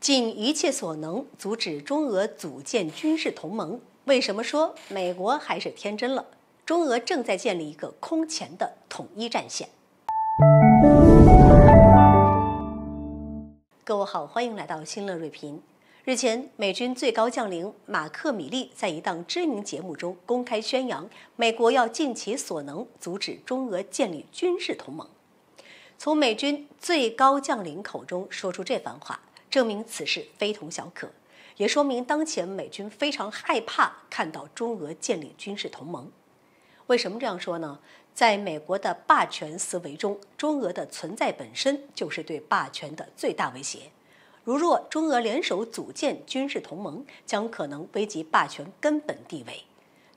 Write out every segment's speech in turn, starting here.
尽一切所能阻止中俄组建军事同盟。为什么说美国还是天真了？中俄正在建立一个空前的统一战线。各位好，欢迎来到新乐锐评。日前，美军最高将领马克·米利在一档知名节目中公开宣扬，美国要尽其所能阻止中俄建立军事同盟。从美军最高将领口中说出这番话，证明此事非同小可，也说明当前美军非常害怕看到中俄建立军事同盟。为什么这样说呢？在美国的霸权思维中，中俄的存在本身就是对霸权的最大威胁。如若中俄联手组建军事同盟，将可能危及霸权根本地位。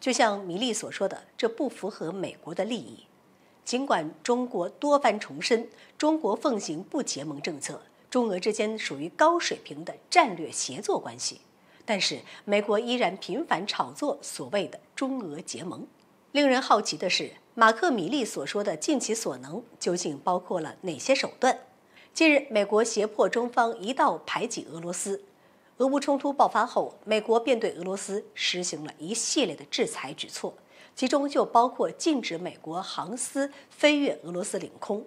就像米利所说的，这不符合美国的利益。尽管中国多番重申，中国奉行不结盟政策，中俄之间属于高水平的战略协作关系，但是美国依然频繁炒作所谓的中俄结盟。令人好奇的是，马克·米利所说的尽其所能究竟包括了哪些手段？近日，美国胁迫中方一道排挤俄罗斯。俄乌冲突爆发后，美国便对俄罗斯实行了一系列的制裁举措，其中就包括禁止美国航司飞越俄罗斯领空。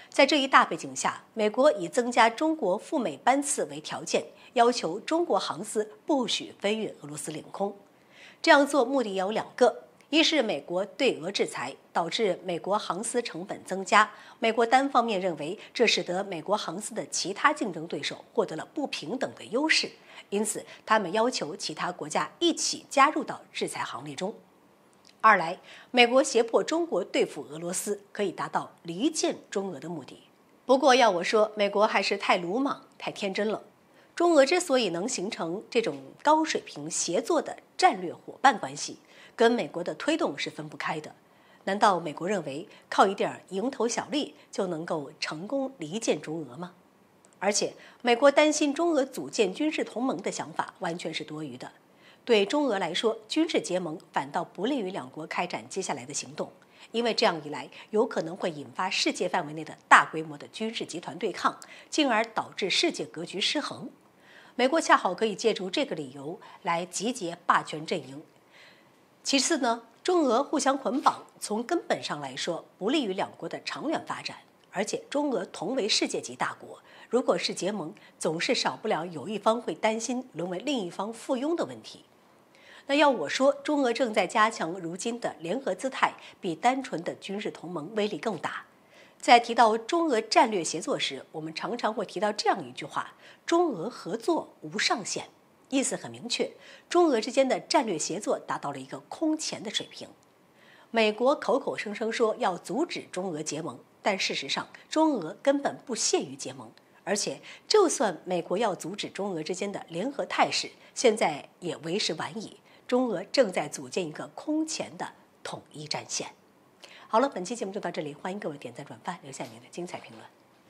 在这一大背景下，美国以增加中国赴美班次为条件，要求中国航司不许飞越俄罗斯领空。这样做目的有两个：一是美国对俄制裁导致美国航司成本增加，美国单方面认为这使得美国航司的其他竞争对手获得了不平等的优势，因此他们要求其他国家一起加入到制裁行列中。二来，美国胁迫中国对付俄罗斯，可以达到离间中俄的目的。不过要我说，美国还是太鲁莽、太天真了。中俄之所以能形成这种高水平协作的战略伙伴关系，跟美国的推动是分不开的。难道美国认为靠一点蝇头小利就能够成功离间中俄吗？而且，美国担心中俄组建军事同盟的想法完全是多余的。对中俄来说，军事结盟反倒不利于两国开展接下来的行动，因为这样一来，有可能会引发世界范围内的大规模的军事集团对抗，进而导致世界格局失衡。美国恰好可以借助这个理由来集结霸权阵营。其次呢，中俄互相捆绑，从根本上来说，不利于两国的长远发展。而且，中俄同为世界级大国，如果是结盟，总是少不了有一方会担心沦为另一方附庸的问题。那要我说，中俄正在加强如今的联合姿态，比单纯的军事同盟威力更大。在提到中俄战略协作时，我们常常会提到这样一句话：中俄合作无上限。意思很明确，中俄之间的战略协作达到了一个空前的水平。美国口口声声说要阻止中俄结盟，但事实上，中俄根本不屑于结盟。而且，就算美国要阻止中俄之间的联合态势，现在也为时晚矣。中俄正在组建一个空前的统一战线。好了，本期节目就到这里，欢迎各位点赞转发，留下您的精彩评论。